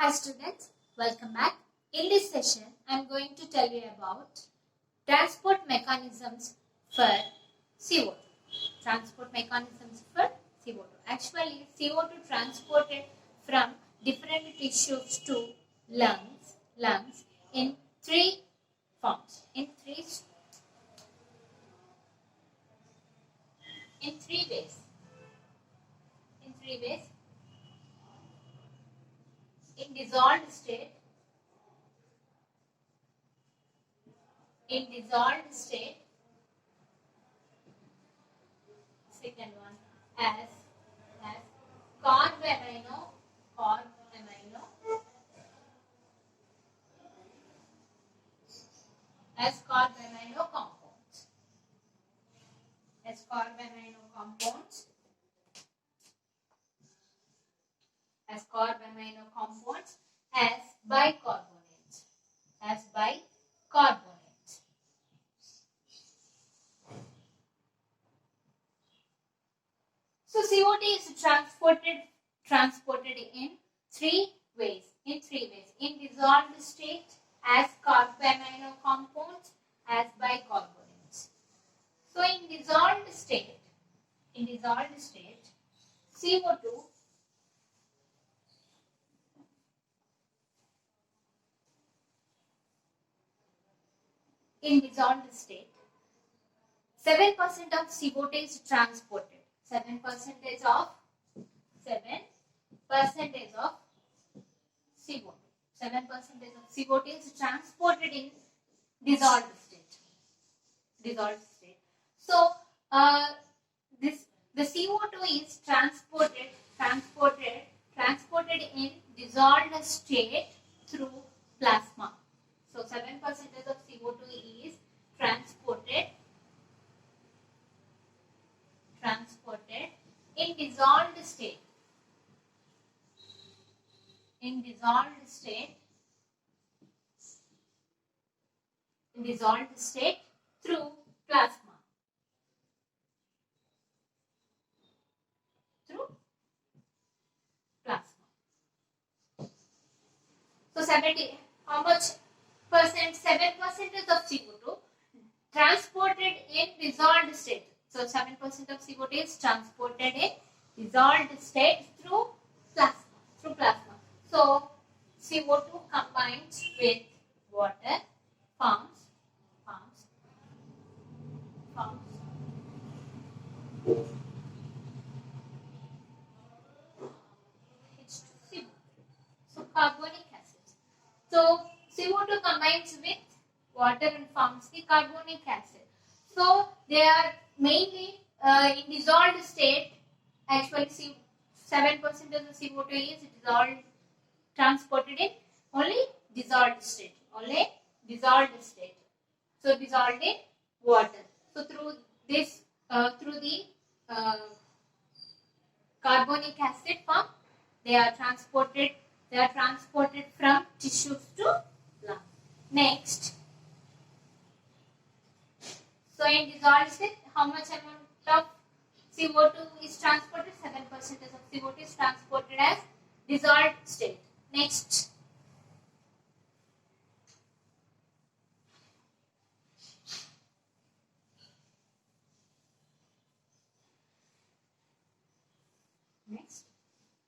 Hi students, welcome back. In this session, I am going to tell you about transport mechanisms for CO2. Transport mechanisms for CO2. Actually, CO2 transported from different tissues to lungs in three forms, in three ways. In dissolved state, second one as carbamino compounds, as bicarbonates, So CO2 is transported in three ways. In dissolved state, as carbamino compounds, as bicarbonates. So in dissolved state, CO2 in dissolved state, 7% of CO2 is transported. 7% of CO2. 7% of CO2 is transported in dissolved state. So, the CO2 is transported in dissolved state through plasma. So 7% of CO2 is transported in dissolved state. Through plasma. So 70, how much percent? 7% of CO2 transported in dissolved state. So 7% of CO2 is transported in dissolved state through plasma. So CO2 combines with water, forms H2CO. So carbonic acid. So CO2 combines with water and forms the carbonic acid. So they are mainly in dissolved state. Actually, 7% of the CO2 is transported in only dissolved state. So dissolved in water. So through the carbonic acid form, they are transported from tissues to lung. Next, so in dissolved state, how much amount of CO2 is transported? 7% of CO2 is transported as dissolved state. Next,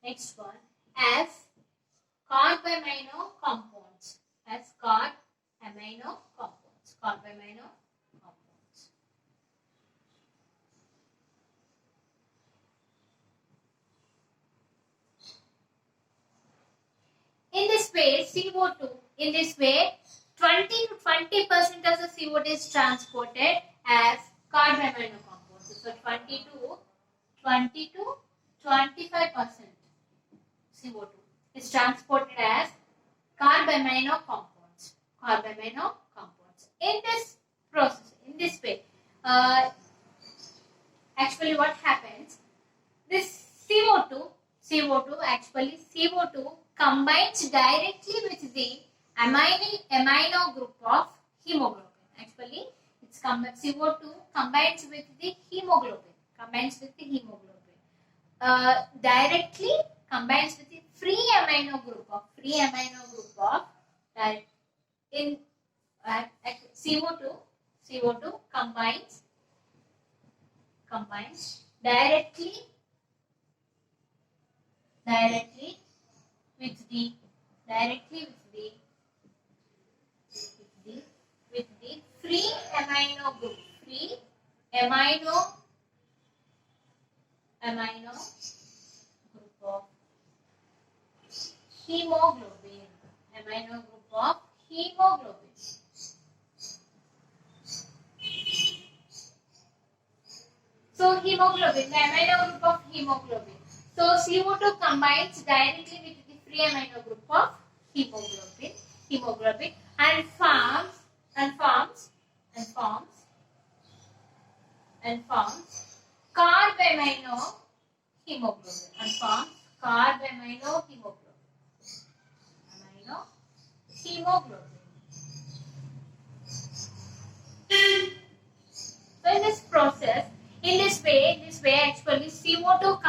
next one as carbamino compounds. In this way, 20 to 20% of the CO2 is transported as carbamino compounds. So 20 to 25% CO2 is transported as carbamino compounds. In this process, in this way, actually what happens? This CO2 combines directly with the amino group of hemoglobin. Actually, it's CO2 combines with the hemoglobin. Directly combines with the free amino group of that in CO2 combines directly with the free amino group of hemoglobin. So hemoglobin, the amino group of hemoglobin. So CO2 combines directly with the free amino group of hemoglobin and forms carbamino hemoglobin So in this way actually CO2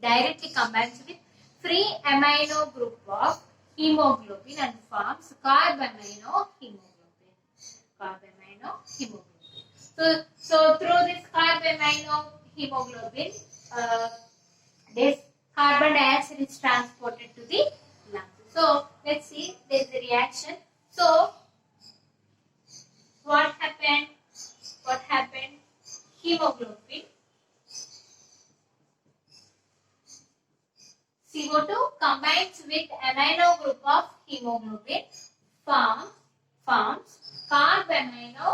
directly combines with free amino group of hemoglobin and forms carbamino hemoglobin. So through this carbamino hemoglobin, this carbon dioxide is transported to the lungs. So let's see, there is a reaction. So what happened? Hemoglobin CO2 combines with amino group of hemoglobin, forms carbamino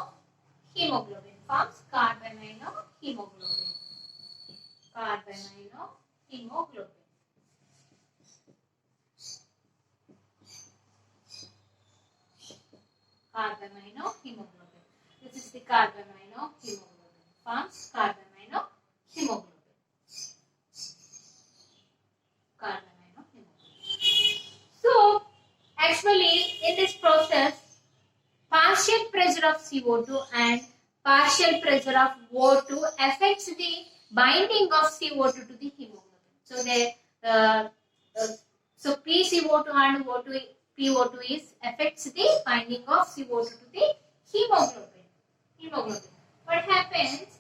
hemoglobin. Carbamino hemoglobin. This is the carbamino hemoglobin. Forms carbamino hemoglobin. So actually in this process, partial pressure of CO2 and partial pressure of O2 affects the binding of CO2 to the hemoglobin. So PCO2 and PO2 affects the binding of CO2 to the hemoglobin. What happens?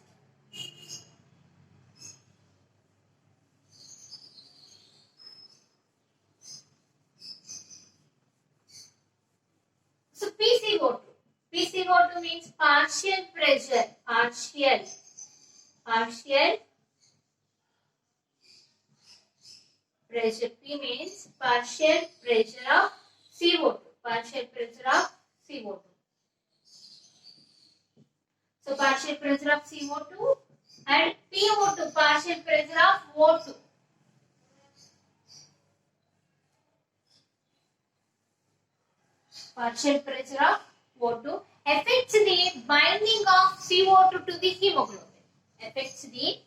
So PCO2 means partial pressure. P means partial pressure of CO2. So partial pressure of CO2 and PO2 partial pressure of O2. Partial pressure of O2 affects the binding of CO2 to the hemoglobin. Affects the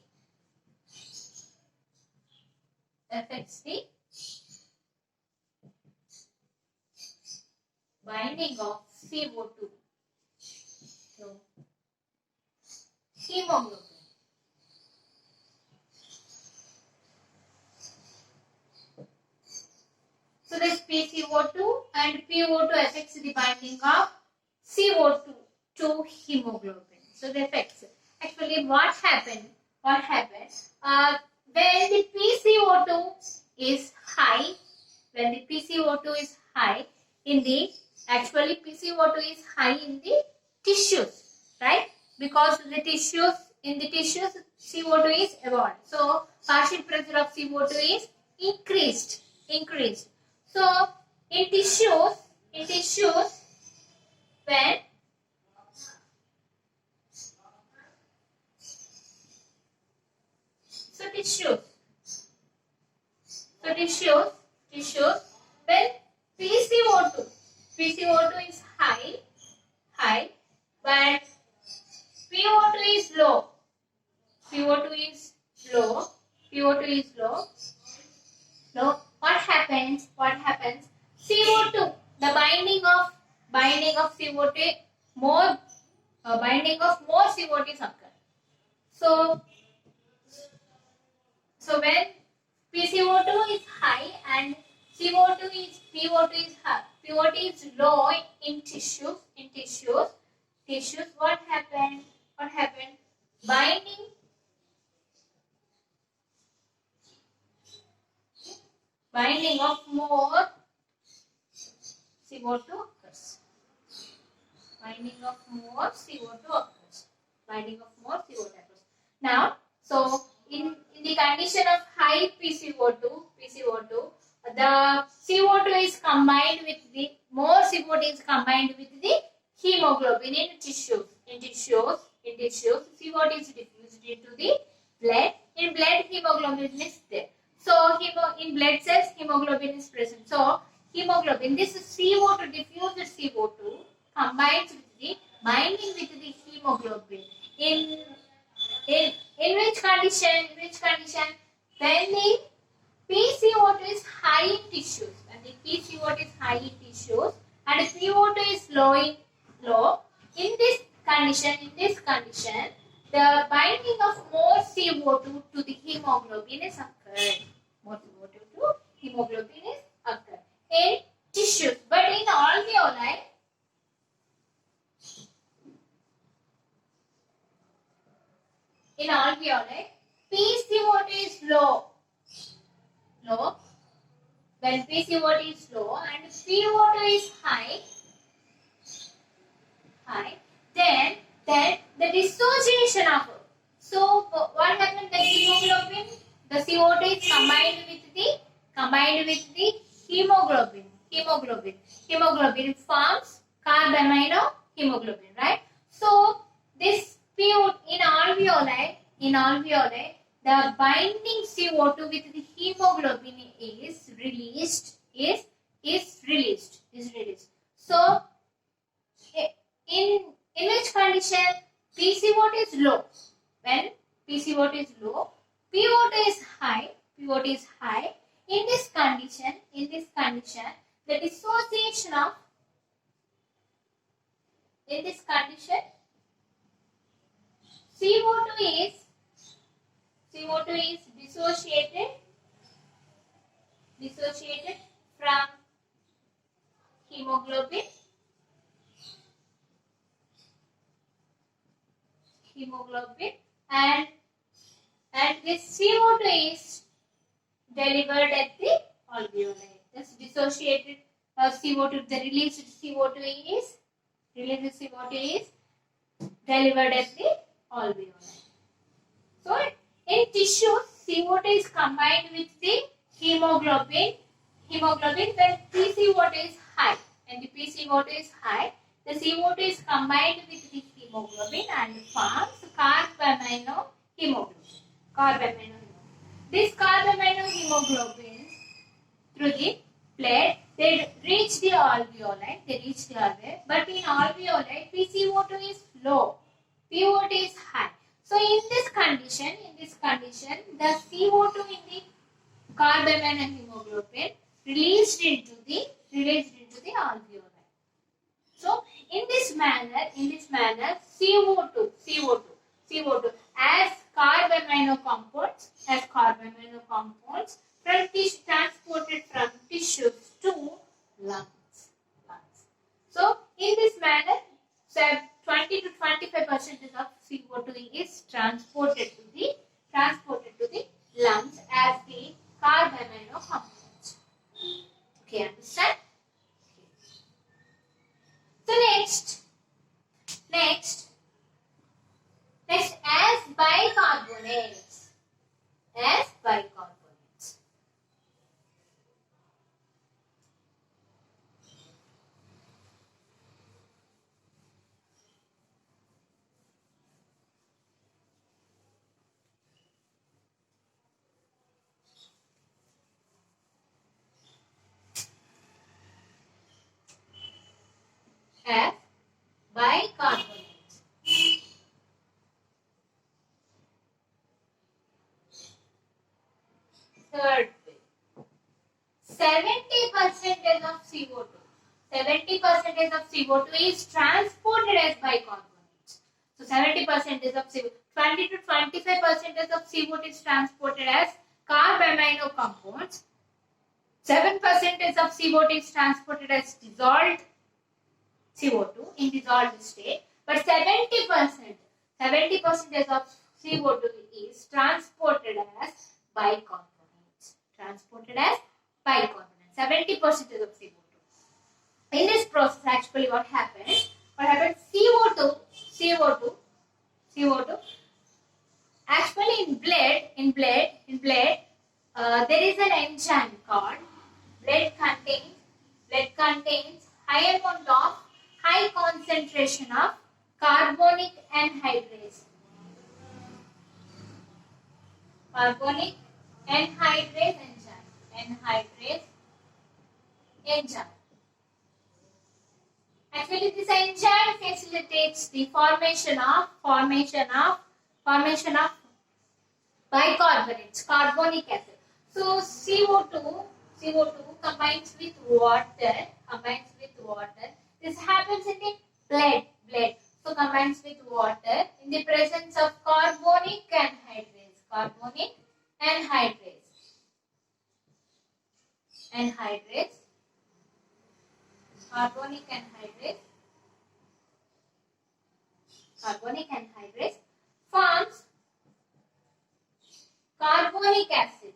binding of CO2 to hemoglobin. So this PCO2 and PO2 affects the binding of CO2 to hemoglobin. So the effects. Actually, what happened? When the PCO2 is high, PCO2 is high in the tissues, right? Because in the tissues CO2 is evolved. So partial pressure of CO2 is increased. So in tissues when when PCO2 is high, but PO2 is low. So what happens? CO2, the binding of CO2 more CO2 is occurred. So when PCO2 is high and PO2 is high. PO2 is low in tissues. Tissues. What happened? Binding of more CO2 occurs. Binding of more CO2 occurs. Now, so in the condition of high PCO2, the CO2 is combined with the more CO2 is combined with the hemoglobin in tissues. CO2 is diffused into the blood. In blood, hemoglobin is there. So in blood cells, hemoglobin is present. So hemoglobin, this CO2, diffused CO2 combines with the binding with the hemoglobin. In which condition? When the PCO2 is high in tissues. And PO2 is low. In this condition, the binding of more CO2 to the hemoglobin is occurred. In tissues, but in alveoli, PCO2 is low. When PCO2 is low and PO2 is high, then the dissociation of, so what happens? The hemoglobin, the CO2 is combined with the hemoglobin. Hemoglobin forms carbamino hemoglobin, right? So this PO in alveoli, the binding CO2 with the hemoglobin is released. So in which condition? PCO2 is low. When PCO2 is low, PO2 is high. In this condition, the dissociation of, CO2 is dissociated from hemoglobin and this CO2 is delivered at the alveoli. This dissociated CO2, the released CO2 is delivered at the alveoli. So in tissues, CO2 is combined with the hemoglobin. When PCO2 is high, the CO2 is combined with the hemoglobin and forms carbamino hemoglobin. This carbamino hemoglobin through the blood, they reach the alveoli. But in alveoli, PCO2 is low, PO2 is high. So in this condition, the CO2 in the carbamino hemoglobin released into the alveoli. So in this manner, CO2 as carbamino compounds from transported from tissues to lungs. So in this manner, 20 to 25% of CO2 is transported to the lungs as the carbamino compounds. Okay, understand? So next, as bicarbonates. As bicarbonates. Third way, 70% of CO2. 70% of CO2 is transported as bicarbonates. So 70% of CO2, 20 to 25% of CO2 is transported as carbamino compounds. 7% of CO2 is transported as dissolved CO2 in dissolved state, but 70% of CO2 is transported as bicarbonates. 70% of CO2. In this process, actually, what happens? CO2. Actually, in blood, there is an enzyme called blood contains high concentration of carbonic anhydrase. Carbonic anhydrase enzyme. Actually, this enzyme facilitates the formation of bicarbonates, carbonic acid. So CO2 combines with water. This happens in the blood. So combines with water in the presence of carbonic anhydrase. Carbonic anhydrase. Forms carbonic acid.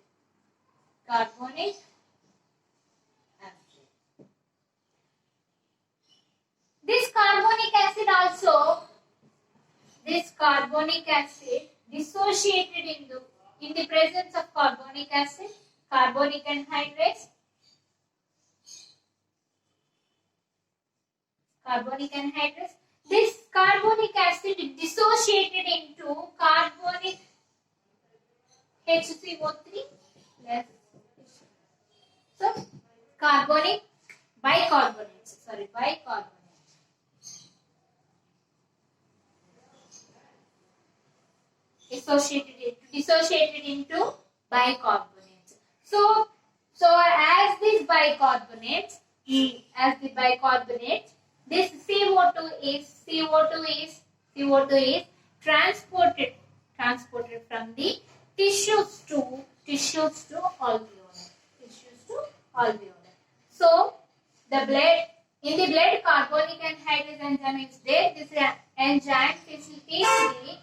This carbonic acid dissociated in the presence of carbonic acid, carbonic anhydrase. This carbonic acid dissociated into carbonic HCO3 less. So carbonic bicarbonates. Dissociated into bicarbonates. So as the bicarbonates, this CO2 is transported from the tissues to alveoli. So the blood, in the blood, carbonic anhydrase enzyme is there. This enzyme facilitates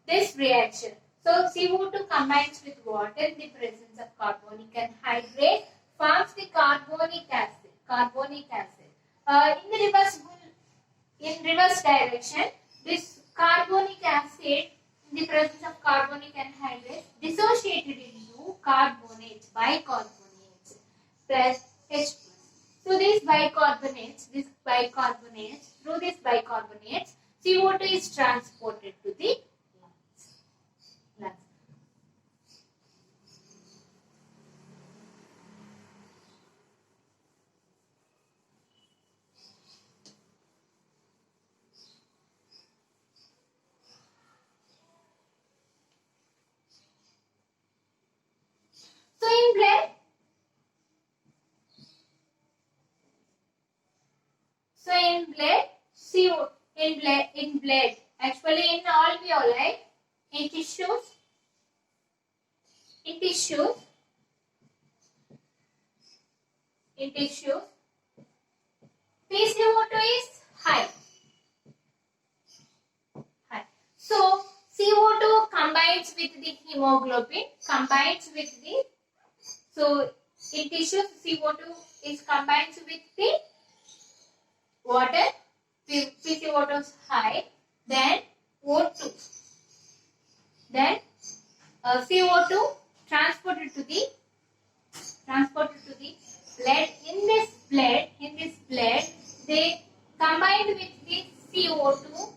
this reaction. So CO2 combines with water in the presence of carbonic anhydrase, forms the carbonic acid. In reverse direction, this carbonic acid in the presence of carbonic anhydrase dissociated into bicarbonates plus H+. So through these bicarbonates, CO2 is transported to the lungs. In blood, actually in alveoli, in tissues, PCO2 is high. So CO2 combines with the hemoglobin, so in tissues CO2 is combines with the water, PCO2 is high, then O2, then CO2 transported to the blood. In this blood, they combined with the CO2,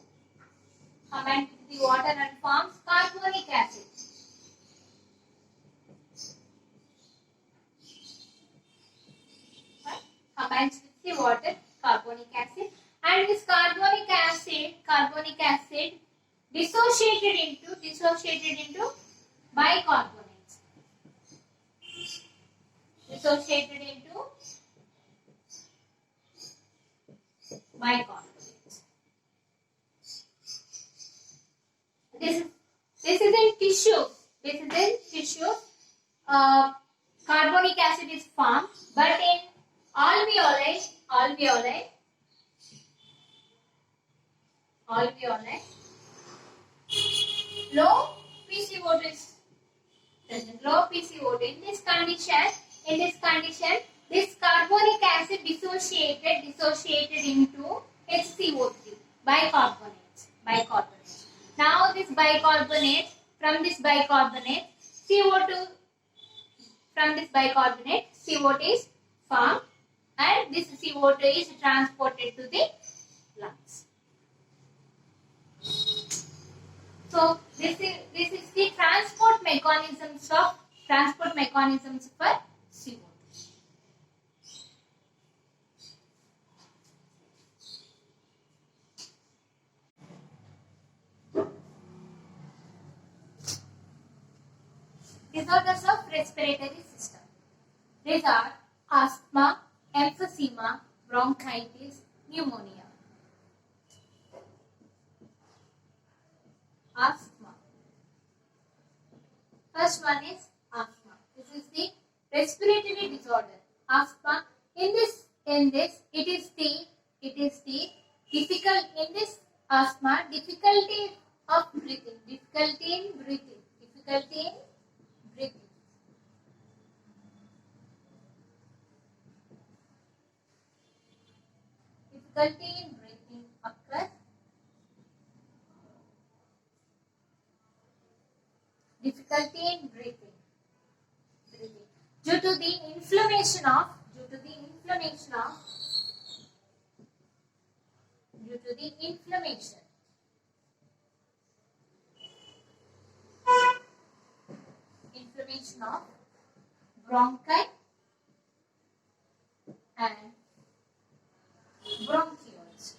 combined with the water and forms carbonic acid. Combines with the water, carbonic acid, and this carbonic acid dissociated into bicarbonates. This is in tissue. carbonic acid is formed, but in alveoli, low PCO2 is present. Low PCO2. In this condition, this carbonic acid dissociated into HCO3 bicarbonate. Now this bicarbonate, from this bicarbonate CO2 is formed, and this CO2 is transported to the lungs. So this is the transport mechanisms for CO2. Disorders of respiratory system. These are asthma, emphysema, bronchitis, pneumonia. Asthma. First one is asthma. This is the respiratory disorder. Asthma. In this, it is the difficult in this asthma, difficulty of breathing, difficulty in breathing. Difficulty in breathing occurs. Difficulty in breathing due to the inflammation of bronchi and bronchioles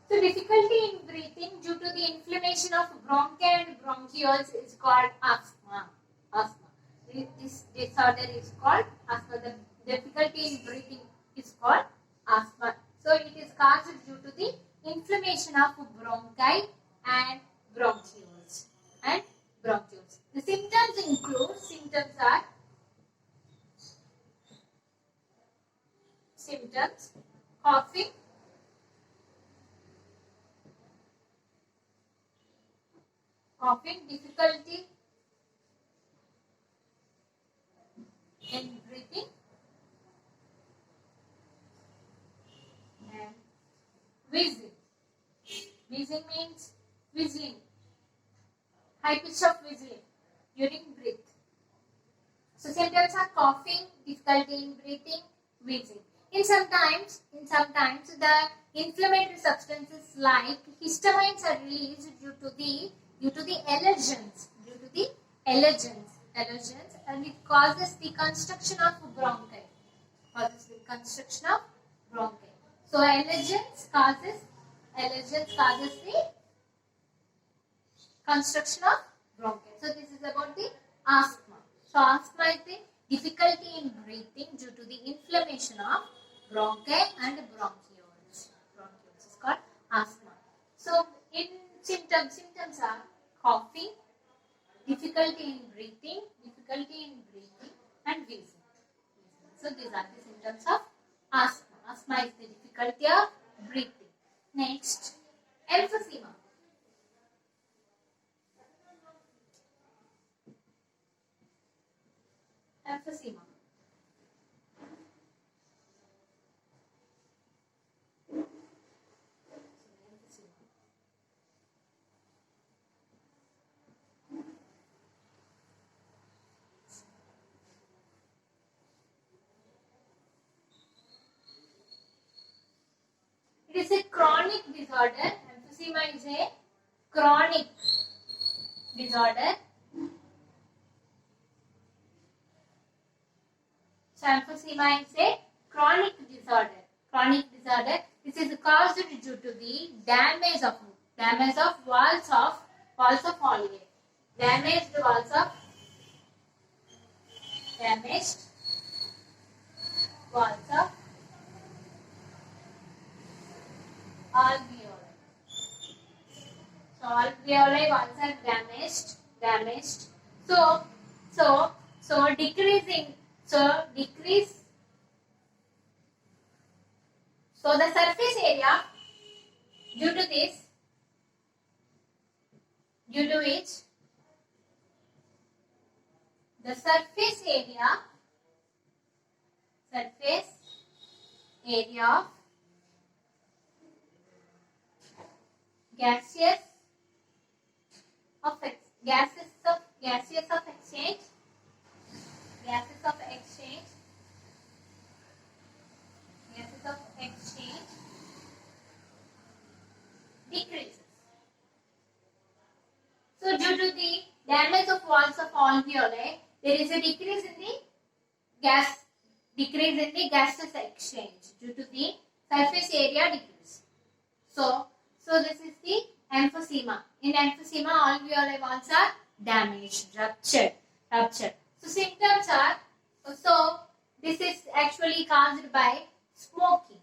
So difficulty in breathing due to the inflammation of bronchi and bronchioles is called asthma. This disorder is called asthma. The difficulty in breathing is called asthma. So it is caused due to the inflammation of bronchi and bronchioles. The symptoms are coughing, difficulty in breathing, and wheezing. Wheezing means whistling, high pitch of whistling during breath. So symptoms are coughing, difficulty in breathing, wheezing. In sometimes the inflammatory substances like histamines are released due to the allergens, and it causes the construction of bronchi. So allergens causes the construction of bronchi. So this is about the asthma. So asthma is the difficulty in breathing due to the inflammation of bronchi and bronchioles. Is called asthma. So in symptoms are coughing, difficulty in breathing, and wheezing. So these are the symptoms of asthma. Asthma is the difficulty of breathing. Next, emphysema. It is a chronic disorder. Emphysema is a chronic disorder. So emphysema is a chronic disorder. This is caused due to the damage of walls of alveoli. Damaged walls of alveoli. alveoli walls are damaged. So, decreasing. Decrease. So the surface area due to which the surface area of gaseous of exchange decreases. So due to the damage of walls of alveoli, there is a decrease in the gaseous exchange due to the surface area decrease. So this is the emphysema. In emphysema, alveoli walls are damaged, ruptured. So symptoms are, this is actually caused by smoking.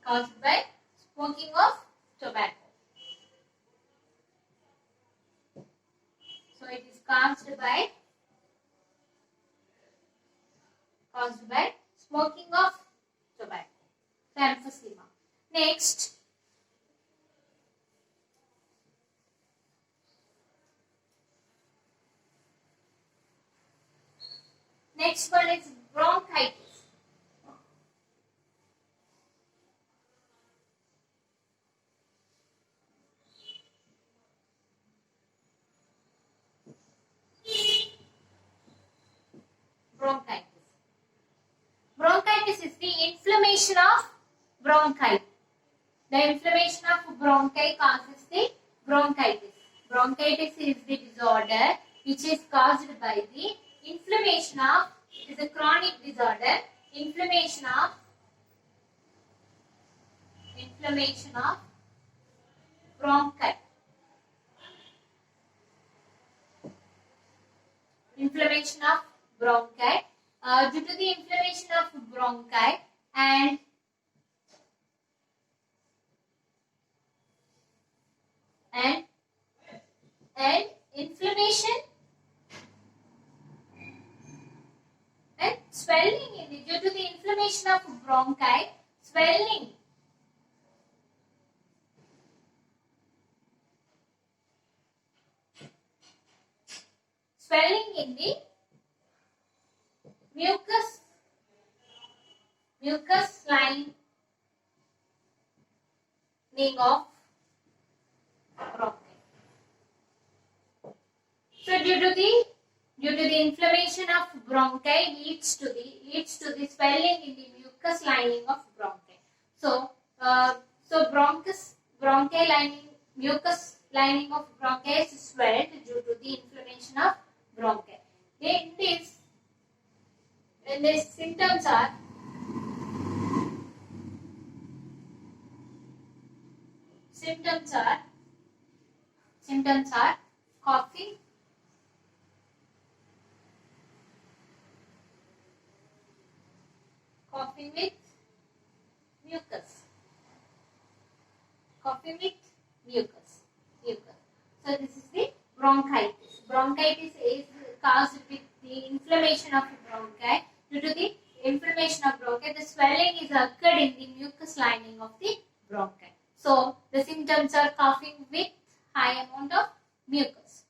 Of tobacco. So it is caused by smoking of tobacco. So emphysema. Next one is bronchitis. Bronchitis is the inflammation of bronchi. The inflammation of bronchi causes the bronchitis. Bronchitis is the disorder which is caused by the inflammation of, it is a chronic disorder, inflammation of bronchi. Inflammation of bronchi. Due to the inflammation of bronchi and inflammation and swelling due to the inflammation of bronchi, swelling in the mucus lining of bronchi. So due to the inflammation of bronchi leads to the swelling in the mucus lining of bronchi. Mucus lining of bronchi is swelled due to the inflammation of bronchi. And the symptoms are coughing, with mucus. So this is the bronchitis. Bronchitis is caused with the inflammation of bronchi. Due to the inflammation of bronchi, the swelling is occurred in the mucus lining of the bronchi. So the symptoms are coughing with high amount of mucus.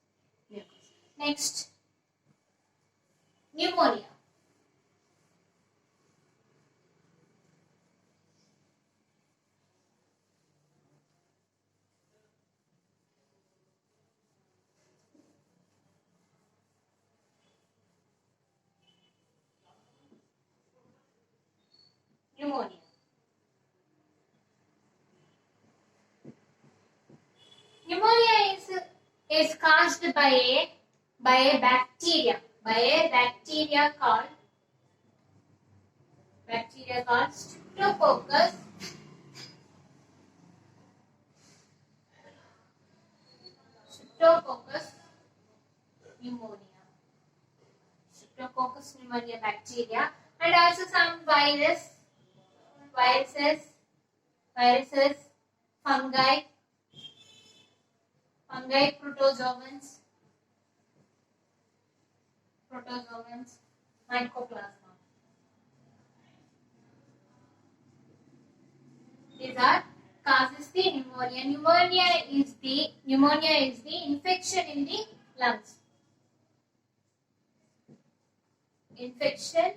Next, pneumonia. Pneumonia is caused by a bacteria called Streptococcus pneumonia bacteria, and also some viruses fungi, protozoans, mycoplasma. These are causes the pneumonia. Pneumonia is the infection in the lungs. Infection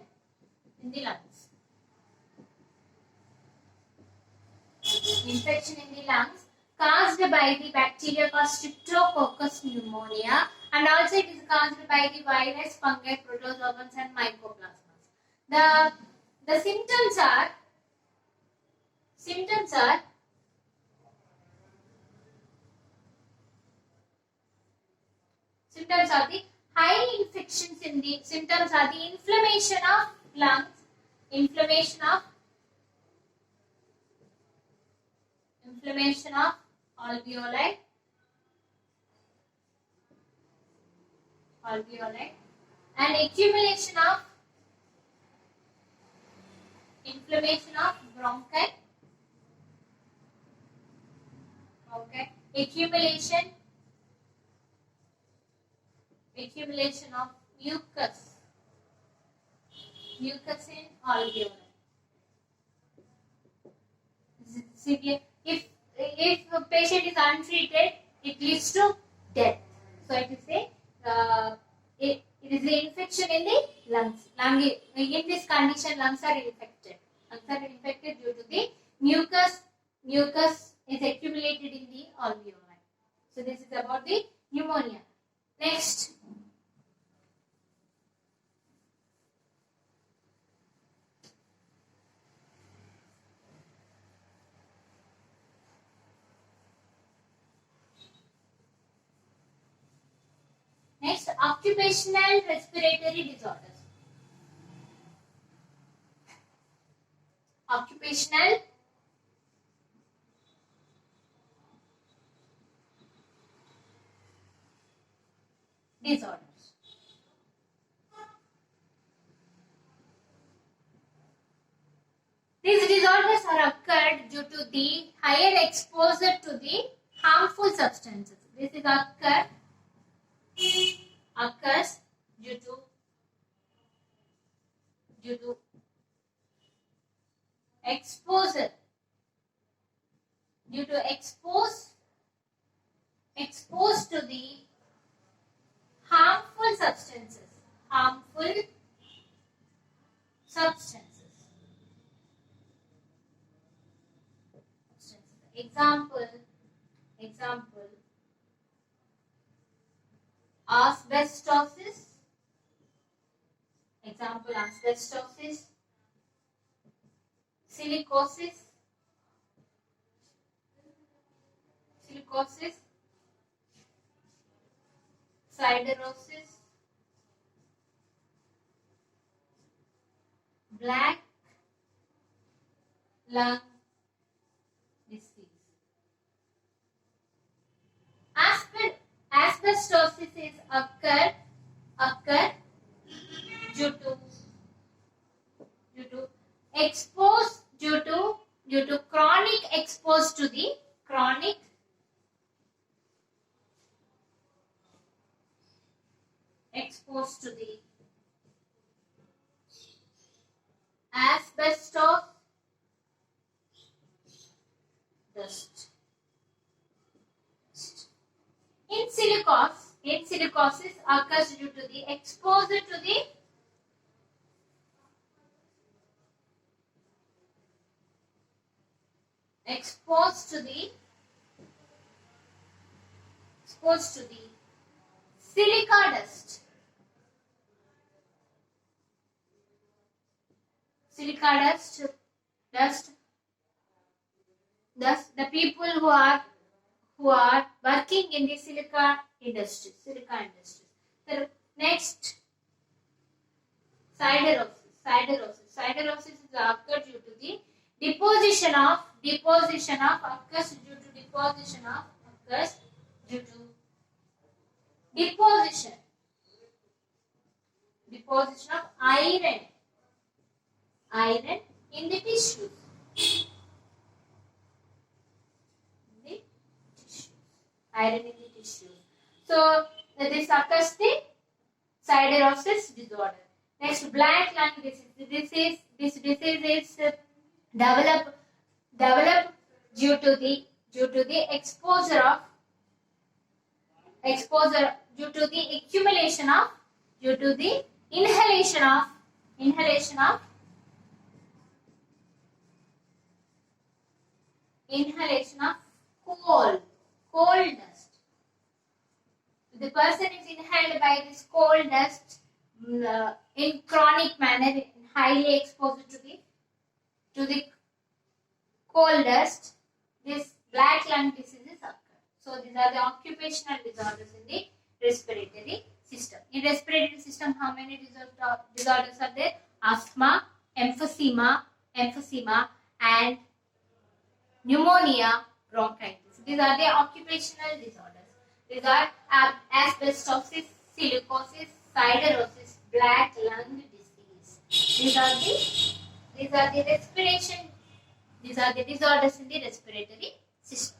in the lungs. Infection in the lungs caused by the bacteria called Streptococcus pneumonia, and also it is caused by the virus, fungi, protozoans and mycoplasmas. The symptoms are the high infections in the symptoms are the inflammation of lungs, inflammation of alveoli, and accumulation of inflammation of bronchi, accumulation of mucus in alveoli. Severe. If a patient is untreated, it leads to death. So it is it is the infection in the lungs. In this condition, lungs are infected. Due to the mucus. Mucus is accumulated in the alveoli. So this is about the pneumonia. Next. Next, occupational respiratory disorders. Occupational disorders. These disorders are occurred due to the higher exposure to the harmful substances. This is occurs due to exposure, exposed to the harmful substances. Example, asbestosis. Silicosis, siderosis, black lung disease. Asbestosis is occur due to chronic exposed to the asbestos dust. In silicosis occurs due to the exposure to the silica dust. Thus, the people who are working in the silica industry. The next, siderosis is occurred due to the deposition of iron in the tissues. iron in the tissue. So this occurs the siderosis disorder. Next, black lung disease. This disease is developed due to the exposure due to the accumulation of due to the inhalation of coal dust. The person is inhaled by this coal dust in chronic manner, highly exposed to the coal dust. This black lung diseases occur. So these are the occupational disorders in the respiratory system. In respiratory system, how many disorders are there? Asthma, emphysema, and pneumonia, bronchitis. These are the occupational disorders. These are asbestosis, silicosis, siderosis, black lung disease. These are the respiration. These are the disorders in the respiratory system.